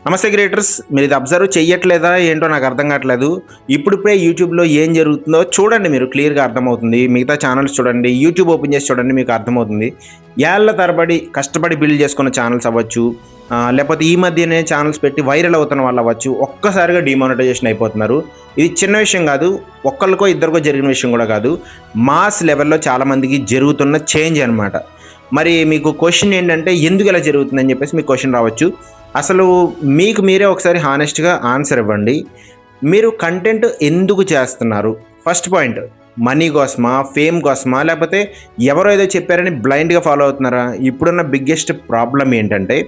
నమస్తే క్రియేటర్స్. మీరు ఇది అబ్జర్వ్ చెయ్యట్లేదా ఏంటో నాకు అర్థం కావట్లేదు. ఇప్పుడిప్పుడే యూట్యూబ్‌లో ఏం జరుగుతుందో చూడండి, మీరు క్లియర్‌గా అర్థమవుతుంది. మిగతా ఛానల్స్ చూడండి, యూట్యూబ్ ఓపెన్ చేసి చూడండి, మీకు అర్థమవుతుంది. ఏళ్ల తరబడి కష్టపడి బిల్డ్ చేసుకున్న ఛానల్స్ అవ్వచ్చు, లేకపోతే ఈ మధ్యనే ఛానల్స్ పెట్టి వైరల్ అవుతున్న వాళ్ళు అవ్వచ్చు, ఒక్కసారిగా డీమానిటైజేషన్ అయిపోతున్నారు. ఇది చిన్న విషయం కాదు, ఒక్కళ్ళకో ఇద్దరికో జరిగిన విషయం కూడా కాదు. మాస్ లెవెల్‌లో చాలామందికి జరుగుతున్న చేంజ్ అనమాట. మరి మీకు క్వెషన్ ఏంటంటే ఎందుకు ఇలా జరుగుతుందని చెప్పేసి మీకు క్వెషన్ రావచ్చు. అసలు మీకు మీరే ఒకసారి హానెస్ట్‌గా ఆన్సర్ ఇవ్వండి. మీరు కంటెంట్ ఎందుకు చేస్తున్నారు? ఫస్ట్ పాయింట్, మనీ కోసమా? ఫేమ్ కోసమా? లేకపోతే ఎవరో ఏదో చెప్పారని బ్లైండ్‌గా ఫాలో అవుతున్నారా? ఇప్పుడున్న బిగ్గెస్ట్ ప్రాబ్లమ్ ఏంటంటే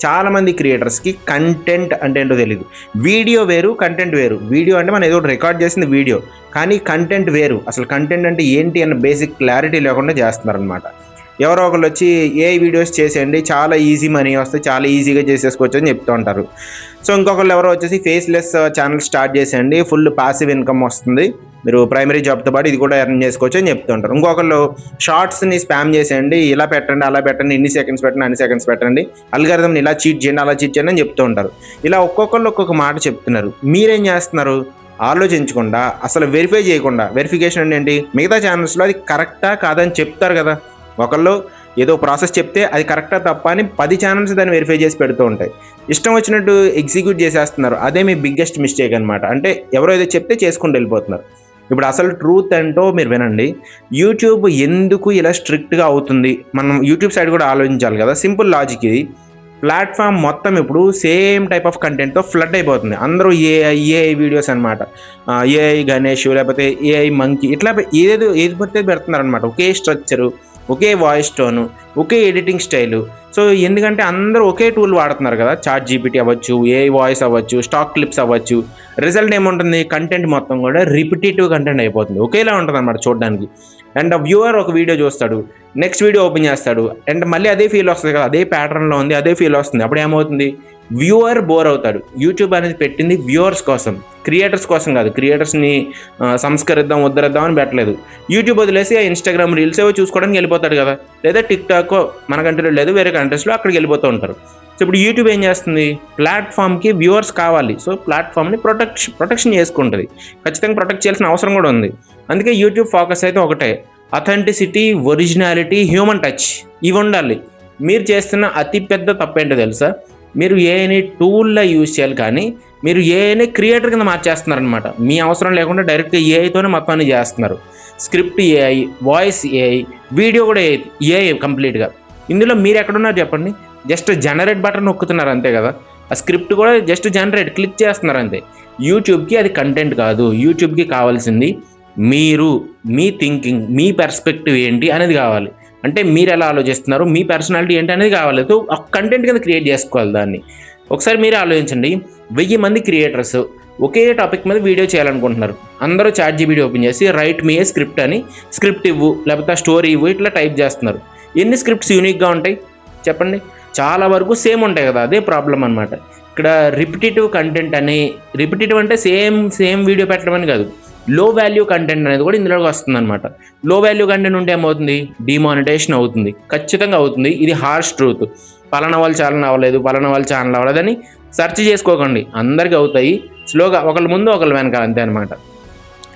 చాలామంది క్రియేటర్స్‌కి కంటెంట్ అంటే ఏంటో తెలీదు. వీడియో వేరు, కంటెంట్ వేరు. వీడియో అంటే మనం ఏదో ఒకటి రికార్డ్ చేసింది వీడియో. కానీ కంటెంట్ వేరు. అసలు కంటెంట్ అంటే ఏంటి అన్న బేసిక్ క్లారిటీ లేకుండా చేస్తున్నారనమాట. ఎవరో ఒకళ్ళు వచ్చి ఏఐ వీడియోస్ చేసేయండి, చాలా ఈజీ మనీ వస్తాయి, చాలా ఈజీగా చేసేసుకోవచ్చు అని చెప్తూ ఉంటారు. సో ఇంకొకళ్ళు ఎవరో వచ్చేసి ఫేస్‌లెస్ ఛానల్ స్టార్ట్ చేసేయండి, ఫుల్ పాసివ్ ఇన్కమ్ వస్తుంది, మీరు ప్రైమరీ జాబ్‌తో పాటు ఇది కూడా ఎర్న్ చేసుకోవచ్చు అని చెప్తూ ఉంటారు. ఇంకొకళ్ళు షార్ట్స్‌ని స్పామ్ చేసేయండి, ఇలా పెట్టండి, అలా పెట్టండి, ఇన్ని సెకండ్స్ పెట్టండి, అన్ని సెకండ్స్ పెట్టండి, అల్గారిథంని ఇలా చీట్ చేయండి, అలా చీట్ చేయండి అని చెప్తూ ఉంటారు. ఇలా ఒక్కొక్కళ్ళు ఒక్కొక్క మాట చెప్తున్నారు. మీరేం చేస్తున్నారు? ఆలోచించకుండా, అసలు వెరిఫై చేయకుండా, వెరిఫికేషన్ అంటే ఏంటి? మిగతా ఛానల్స్‌లో అది కరెక్టా కాదా అని చెప్తారు కదా. ఒకళ్ళు ఏదో ప్రాసెస్ చెప్తే అది కరెక్టా తప్పా అని 10 ఛానల్స్ దాన్ని వెరిఫై చేసి పెడుతూ ఉంటాయి. ఇష్టం వచ్చినట్టు ఎగ్జిక్యూట్ చేసేస్తున్నారు. అదే మీ బిగ్గెస్ట్ మిస్టేక్ అనమాట. అంటే ఎవరో ఏదో చెప్తే చేసుకుంటూ వెళ్ళిపోతున్నారు. ఇప్పుడు అసలు ట్రూత్ ఏంటో మీరు వినండి. యూట్యూబ్ ఎందుకు ఇలా స్ట్రిక్ట్‌గా అవుతుంది? మనం యూట్యూబ్ సైడ్ కూడా ఆలోచించాలి కదా. సింపుల్ లాజిక్ ఇది. ప్లాట్‌ఫామ్ మొత్తం ఇప్పుడు సేమ్ టైప్ ఆఫ్ కంటెంట్‌తో ఫ్లడ్ అయిపోతుంది. అందరూ ఏఐ వీడియోస్ అనమాట. ఏఐ గణేష్, లేకపోతే ఏఐ మంకీ, ఇట్లా ఏది పడితే పెడుతున్నారనమాట. ఒకే స్ట్రక్చరు, ఒకే వాయిస్ టోను, ఒకే ఎడిటింగ్ స్టైలు. సో ఎందుకంటే అందరూ ఒకే టూల్ వాడుతున్నారు కదా. చాట్ జీపీటీ అవ్వచ్చు, ఏఐ వాయిస్ అవ్వచ్చు, స్టాక్ క్లిప్స్ అవ్వచ్చు. రిజల్ట్ ఏముంటుంది? కంటెంట్ మొత్తం కూడా రిపిటేటివ్ కంటెంట్ అయిపోతుంది. ఒకేలా ఉంటుంది అనమాట చూడడానికి. అండ్ వ్యూవర్ ఒక వీడియో చూస్తాడు, నెక్స్ట్ వీడియో ఓపెన్ చేస్తాడు, అండ్ మళ్ళీ అదే ఫీల్ వస్తుంది కదా, అదే ప్యాటర్న్లో ఉంది, అదే ఫీల్ వస్తుంది. అప్పుడు ఏమవుతుంది? వ్యూవర్ బోర్ అవుతాడు. యూట్యూబ్ అనేది పెట్టింది వ్యూవర్స్ కోసం, క్రియేటర్స్ కోసం కాదు. క్రియేటర్స్ని సంస్కరిద్దాం, ఉద్ధరిద్దాం అని పెట్టలేదు. యూట్యూబ్ వదిలేసి ఇన్స్టాగ్రామ్ రీల్స్ ఏవో చూసుకోవడానికి వెళ్ళిపోతాడు కదా, లేదా టిక్ టాక్ మన కంట్రీలో లేదు, వేరే కంట్రీస్లో అక్కడికి వెళ్ళిపోతూ ఉంటారు. సో ఇప్పుడు యూట్యూబ్ ఏం చేస్తుంది? ప్లాట్ఫామ్కి వ్యూవర్స్ కావాలి. సో ప్లాట్ఫామ్ని ప్రొటెక్షన్ చేసుకుంటుంది. ఖచ్చితంగా ప్రొటెక్ట్ చేయాల్సిన అవసరం కూడా ఉంది. అందుకే యూట్యూబ్ ఫోకస్ అయితే ఒకటే, అథెంటిసిటీ, ఒరిజినాలిటీ, హ్యూమన్ టచ్, ఇవి ఉండాలి. మీరు చేస్తున్న అతిపెద్ద తప్పేంటో తెలుసా? మీరు ఏఐని టూల్లా యూజ్ చేయాలి, కానీ మీరు ఏఐని క్రియేటర్ కింద మార్చేస్తున్నారనమాట. మీ అవసరం లేకుండా డైరెక్ట్గా ఏఐతోనే మొత్తం అన్ని చేస్తున్నారు. Script AI, voice AI, video కూడా ఏఐ కంప్లీట్గా. ఇందులో మీరు ఎక్కడున్నారు చెప్పండి? జస్ట్ జనరేట్ బటన్ నొక్కుతున్నారు అంతే కదా. ఆ స్క్రిప్ట్ కూడా జస్ట్ జనరేట్ క్లిక్ చేస్తున్నారు అంతే. యూట్యూబ్కి అది కంటెంట్ కాదు. యూట్యూబ్కి కావాల్సింది మీరు, మీ థింకింగ్, మీ పర్స్పెక్టివ్ ఏంటి అనేది కావాలి. అంటే మీరు ఎలా ఆలోచిస్తున్నారు, మీ పర్సనాలిటీ ఏంటి అనేది కావాలి. సో ఒక కంటెంట్ కింద క్రియేట్ చేసుకోవాలి దాన్ని. ఒకసారి మీరే ఆలోచించండి. 1000 మంది క్రియేటర్స్ ఒకే టాపిక్ మీద వీడియో చేయాలనుకుంటున్నారు. అందరూ చాట్ జీపీటీ ఓపెన్ చేసి రైట్ మీ ఏ స్క్రిప్ట్ అని, స్క్రిప్ట్ ఇవ్వు, లేకపోతే స్టోరీ ఇవ్వు, ఇట్లా టైప్ చేస్తున్నారు. ఎన్ని స్క్రిప్ట్స్ యూనిక్గా ఉంటాయి చెప్పండి? చాలా వరకు సేమ్ ఉంటాయి కదా. అదే ప్రాబ్లం అనమాట. ఇక్కడ రిపిటేటివ్ కంటెంట్ అని, రిపిటేటివ్ అంటే సేమ్ వీడియో పెట్టడం అని కాదు, లో వాల్యూ కంటెంట్ అనేది కూడా ఇందులోకి వస్తుంది అనమాట. లో వాల్యూ కంటెంట్ ఉంటే ఏమవుతుంది? డిమానిటైజేషన్ అవుతుంది, ఖచ్చితంగా అవుతుంది. ఇది హార్ష్ ట్రూత్. పలానా వాళ్ళు ఛానల్ అవ్వలేదు, పలానా వాళ్ళు ఛానల్ అవ్వలేదని సెర్చ్ చేసుకోకండి, అందరికీ అవుతాయి. స్లోగా ఒకళ్ళ ముందు ఒకళ్ళ వెనకాల, అంతే అనమాట.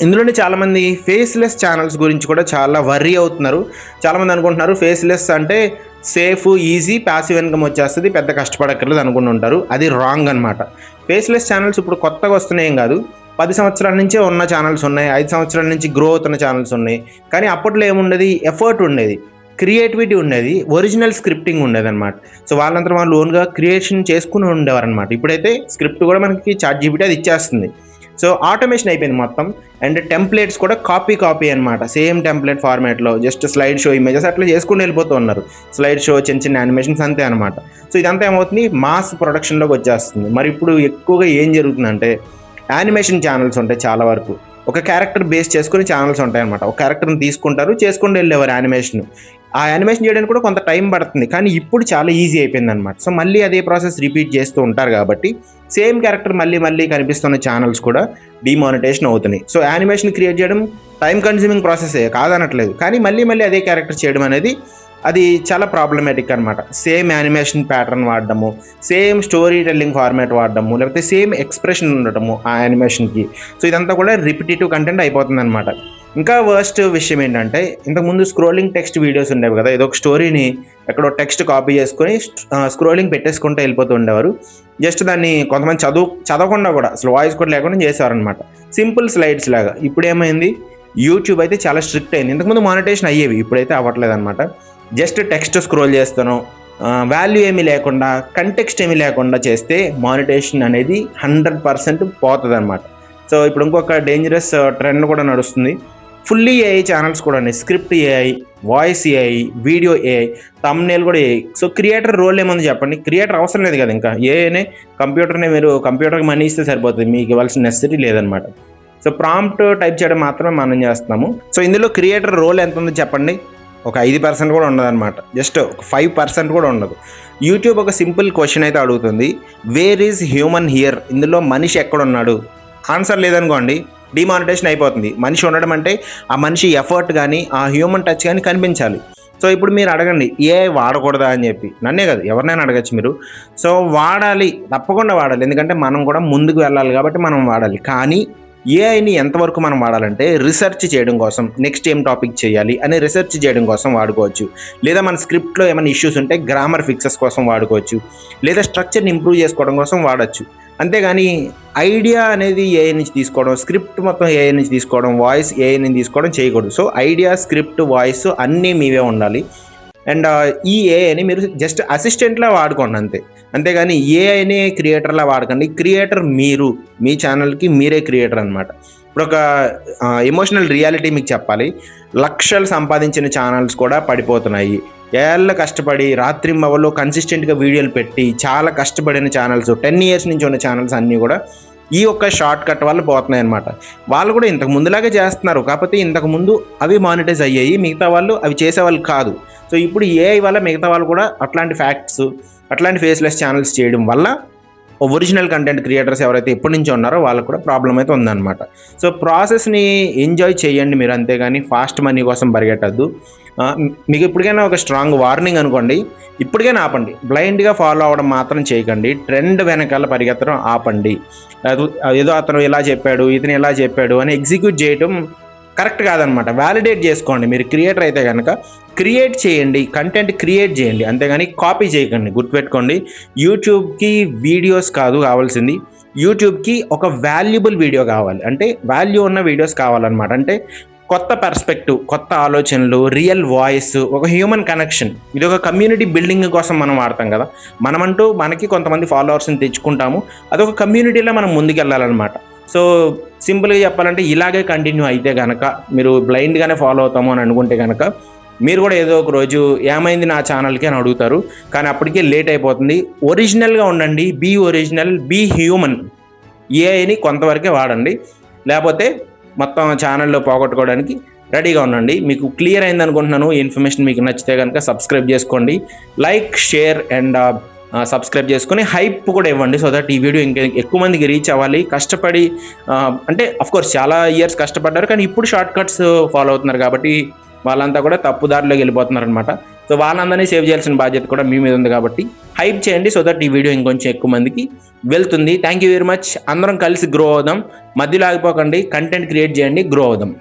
ఇందులోనే చాలామంది ఫేస్‌లెస్ ఛానల్స్ గురించి కూడా చాలా వర్రీ అవుతున్నారు. చాలామంది అనుకుంటున్నారు ఫేస్‌లెస్ అంటే సేఫ్, ఈజీ, ప్యాసివ్ ఇన్కమ్ వచ్చేస్తుంది, పెద్ద కష్టపడక్కర్లేదు అనుకుంటుంటారు. అది రాంగ్ అనమాట. ఫేస్‌లెస్ ఛానల్స్ ఇప్పుడు కొత్తగా వస్తున్నాయేం కాదు. 10 సంవత్సరాల నుంచే ఉన్న ఛానల్స్ ఉన్నాయి, 5 సంవత్సరాల నుంచి గ్రో అవుతున్న ఛానల్స్ ఉన్నాయి. కానీ అప్పట్లో ఏముండేది? ఎఫర్ట్ ఉండేది, క్రియేటివిటీ ఉండేది, ఒరిజినల్ స్క్రిప్టింగ్ ఉండేదన్నమాట. సో వాళ్ళంతా వాళ్ళు ఓన్గా క్రియేషన్ చేసుకుని ఉండేవారనమాట. ఇప్పుడైతే స్క్రిప్ట్ కూడా మనకి చాట్ జీపీటీ అది ఇచ్చేస్తుంది. సో ఆటోమేషన్ అయిపోయింది మొత్తం. అండ్ టెంప్లెట్స్ కూడా కాపీ అనమాట. సేమ్ టెంప్లెట్ ఫార్మాట్లో జస్ట్ స్లైడ్ షో ఇమేజెస్ అట్లా చేసుకుని వెళ్ళిపోతూ ఉన్నారు. స్లైడ్ షో, చిన్న యానిమేషన్స్, అంతే అనమాట. సో ఇదంతా ఏమవుతుంది? మాస్ ప్రొడక్షన్లోకి వచ్చేస్తుంది. మరి ఇప్పుడు ఎక్కువగా ఏం జరుగుతుందంటే యానిమేషన్ ఛానల్స్ ఉంటాయి చాలా వరకు. ఒక క్యారెక్టర్ బేస్ చేసుకుని ఛానల్స్ ఉంటాయన్నమాట. ఒక క్యారెక్టర్ని తీసుకుంటారు, చేసుకుంటూ వెళ్ళేవారు యానిమేషన్. ఆ యానిమేషన్ చేయడానికి కూడా కొంత టైం పడుతుంది, కానీ ఇప్పుడు చాలా ఈజీ అయిపోయింది అనమాట. సో మళ్ళీ అదే ప్రాసెస్ రిపీట్ చేస్తూ ఉంటారు కాబట్టి సేమ్ క్యారెక్టర్ మళ్ళీ కనిపిస్తున్న ఛానల్స్ కూడా డిమానిటైజేషన్ అవుతున్నాయి. సో యానిమేషన్ క్రియేట్ చేయడం టైం కన్స్యూమింగ్ ప్రాసెసే కాదనట్లేదు, కానీ మళ్ళీ అదే క్యారెక్టర్ చేయడం అనేది అది చాలా ప్రాబ్లమాటిక్ అనమాట. సేమ్ యానిమేషన్ ప్యాటర్న్ వాడడము, సేమ్ స్టోరీ టెల్లింగ్ ఫార్మాట్ వాడడము, లేకపోతే సేమ్ ఎక్స్ప్రెషన్ ఉండటము ఆ యానిమేషన్కి. సో ఇదంతా కూడా రిపిటేటివ్ కంటెంట్ అయిపోతుంది అనమాట. ఇంకా వర్స్ట్ విషయం ఏంటంటే, ఇంతకుముందు స్క్రోలింగ్ టెక్స్ట్ వీడియోస్ ఉండేవి కదా, ఏదో ఒక స్టోరీని ఎక్కడో టెక్స్ట్ కాపీ చేసుకొని స్క్రోలింగ్ పెట్టేసుకుంటూ వెళ్ళిపోతూ ఉండేవారు. జస్ట్ దాన్ని కొంతమంది చదవకుండా కూడా అసలు వాయిస్ కూడా లేకుండా చేసేవారనమాట, సింపుల్ స్లైడ్స్ లాగా. ఇప్పుడు ఏమైంది, యూట్యూబ్ అయితే చాలా స్ట్రిక్ట్ అయింది. ఇంతకుముందు మానిటైజేషన్ అయ్యేవి, ఇప్పుడైతే అవ్వట్లేదు అనమాట. జస్ట్ టెక్స్ట్ స్క్రోల్ చేస్తాను, వాల్యూ ఏమీ లేకుండా, కంటెక్స్ట్ ఏమీ లేకుండా చేస్తే మానిటైజేషన్ అనేది 100% పోతుంది అనమాట. సో ఇప్పుడు ఇంకొక డేంజరస్ ట్రెండ్ కూడా నడుస్తుంది. ఫుల్లీ ఏఐ ఛానల్స్ కూడా ఉన్నాయి. Script AI, voice AI, video AI, thumbnail కూడా ఏఐ. సో క్రియేటర్ రోల్ ఏముంది చెప్పండి? క్రియేటర్ అవసరం లేదు కదా, ఇంకా ఏఐనే, మీరు కంప్యూటర్కి మనీ ఇస్తే సరిపోతుంది, మీకు ఇవ్వాల్సిన నెసెసిటీ లేదనమాట. సో ప్రాంప్ట్ టైప్ చేయడం మాత్రమే మనం చేస్తున్నాము. సో ఇందులో క్రియేటర్ రోల్ ఎంత ఉందో చెప్పండి? ఒక 5% కూడా ఉండదన్నమాట. జస్ట్ ఒక 5% కూడా ఉండదు. యూట్యూబ్ ఒక సింపుల్ క్వశ్చన్ అయితే అడుగుతుంది, వేర్ ఈజ్ హ్యూమన్ హియర్? ఇందులో మనిషి ఎక్కడున్నాడు? ఆన్సర్ లేదనుకోండి, డిమానిటైజేషన్ అయిపోతుంది. మనిషి ఉండడం అంటే ఆ మనిషి ఎఫర్ట్ కానీ, ఆ హ్యూమన్ టచ్ కానీ కనిపించాలి. సో ఇప్పుడు మీరు అడగండి, ఏఐ వాడకూడదా అని చెప్పి. నన్నే కాదు, ఎవరినైనా అడగచ్చు మీరు. సో వాడాలి, తప్పకుండా వాడాలి. ఎందుకంటే మనం కూడా ముందుకు వెళ్ళాలి కాబట్టి మనం వాడాలి. కానీ ఏఐని ఎంతవరకు మనం వాడాలంటే, రీసెర్చ్ చేయడం కోసం, నెక్స్ట్ ఏం టాపిక్ చేయాలి అని రీసెర్చ్ చేయడం కోసం వాడుకోవచ్చు. లేదా మన స్క్రిప్ట్లో ఏమైనా ఇష్యూస్ ఉంటే గ్రామర్ ఫిక్సెస్ కోసం వాడుకోవచ్చు. లేదా స్ట్రక్చర్ని ఇంప్రూవ్ చేసుకోవడం కోసం వాడచ్చు. అంతేగాని ఐడియా అనేది ఏఐ నుంచి తీసుకోవడం, స్క్రిప్ట్ మొత్తం ఏఐ నుంచి తీసుకోవడం, వాయిస్ ఏఐ నుంచి తీసుకోవడం చేయకూడదు. సో ఐడియా, స్క్రిప్ట్, వాయిస్ అన్నీ మీవే ఉండాలి. అండ్ ఈ ఏఐని మీరు జస్ట్ అసిస్టెంట్లా వాడుకోండి అంతే. అంతేగాని ఏఐని క్రియేటర్లా వాడకండి. క్రియేటర్ మీరు, మీ ఛానల్కి మీరే క్రియేటర్ అనమాట. ఇప్పుడు ఒక ఎమోషనల్ రియాలిటీ మీకు చెప్పాలి, లక్షలు సంపాదించిన ఛానల్స్ కూడా పడిపోతున్నాయి. ఏళ్ళ కష్టపడి రాత్రింబవళ్ళు కన్సిస్టెంట్గా వీడియోలు పెట్టి చాలా కష్టపడిన ఛానల్స్, 10 years నుంచి ఉన్న ఛానల్స్ అన్నీ కూడా ఈ ఒక్క షార్ట్ కట్ వల్ల పోతున్నాయి అనమాట. వాళ్ళు కూడా ఇంతకు ముందులాగే చేస్తున్నారు, కాకపోతే ఇంతకుముందు అవి మానిటైజ్ అయ్యాయి, మిగతా వాళ్ళు అవి చేసేవాళ్ళు కాదు. సో ఇప్పుడు ఏఐ వల్ల మిగతా వాళ్ళు కూడా అట్లాంటి ఫ్యాక్ట్స్, అట్లాంటి ఫేస్లెస్ ఛానల్స్ చేయడం వల్ల ఒరిజినల్ కంటెంట్ క్రియేటర్స్ ఎవరైతే ఎప్పటి నుంచో ఉన్నారో వాళ్ళకు కూడా ప్రాబ్లం అయితే ఉందన్నమాట. సో ప్రాసెస్ని ఎంజాయ్ చేయండి మీరు, అంతేగాని ఫాస్ట్ మనీ కోసం పరిగెట్టద్దు. మీకు ఇప్పటికైనా ఒక స్ట్రాంగ్ వార్నింగ్ అనుకోండి, ఇప్పటికైనా ఆపండి. బ్లైండ్గా ఫాలో అవ్వడం మాత్రం చేయకండి. ట్రెండ్ వెనకాల పరిగెత్తడం ఆపండి. ఏదో అతను ఇలా చెప్పాడు, ఇతను ఇలా చెప్పాడు అని ఎగ్జిక్యూట్ చేయడం కరెక్ట్ కాదనమాట. వ్యాలిడేట్ చేసుకోండి. మీరు క్రియేటర్ అయితే కనుక క్రియేట్ చేయండి, కంటెంట్ క్రియేట్ చేయండి, అంతేగాని కాపీ చేయకండి. గుర్తుపెట్టుకోండి, యూట్యూబ్కి వీడియోస్ కాదు కావాల్సింది, యూట్యూబ్కి ఒక వాల్యుబుల్ వీడియో కావాలి. అంటే వాల్యూ ఉన్న వీడియోస్ కావాలన్నమాట. అంటే కొత్త పర్స్పెక్టివ్, కొత్త ఆలోచనలు, రియల్ వాయిస్, ఒక హ్యూమన్ కనెక్షన్. ఇది ఒక కమ్యూనిటీ బిల్డింగ్ కోసం మనం వాడతాం కదా. మనమంటూ మనకి కొంతమంది ఫాలోవర్స్ని తెచ్చుకుంటాము, అదొక కమ్యూనిటీలో మనం ముందుకెళ్ళాలన్నమాట. సో సింపుల్గా చెప్పాలంటే ఇలాగే కంటిన్యూ అయితే కనుక, మీరు బ్లైండ్గానే ఫాలో అవుతాము అని అనుకుంటే కనుక, మీరు కూడా ఏదో ఒక రోజు ఏమైంది నా ఛానల్కి అని అడుగుతారు. కానీ అప్పటికే లేట్ అయిపోతుంది. ఒరిజినల్గా ఉండండి, బీ ఒరిజినల్, బీ హ్యూమన్. ఏఐని కొంతవరకే వాడండి, లేకపోతే మొత్తం ఛానల్లో పోగొట్టుకోవడానికి రెడీగా ఉండండి. మీకు క్లియర్ అయింది అనుకుంటున్నాను. ఈ ఇన్ఫర్మేషన్ మీకు నచ్చితే కనుక సబ్స్క్రైబ్ చేసుకోండి, లైక్, షేర్ అండ్ సబ్స్క్రైబ్ చేసుకొని హైప్ కూడా ఇవ్వండి. సో దట్ ఈ వీడియో ఇంకా ఎక్కువ మందికి రీచ్ అవ్వాలి. కష్టపడి అంటే అఫ్కోర్స్ చాలా ఇయర్స్ కష్టపడ్డారు, కానీ ఇప్పుడు షార్ట్ కట్స్ ఫాలో అవుతున్నారు కాబట్టి వాళ్ళంతా కూడా తప్పుదారిలోకి వెళ్ళిపోతున్నారు అనమాట. సో వాళ్ళందరినీ సేవ్ చేయాల్సిన బాధ్యత కూడా మీ మీద ఉంది కాబట్టి హైప్ చేయండి, సో దట్ ఈ వీడియో ఇంకొంచెం ఎక్కువ మందికి వెళ్తుంది. Thank you very much. అందరం కలిసి గ్రో అవుదాం, మధ్యలో ఆగిపోకండి, కంటెంట్ క్రియేట్ చేయండి, గ్రో అవుదాం.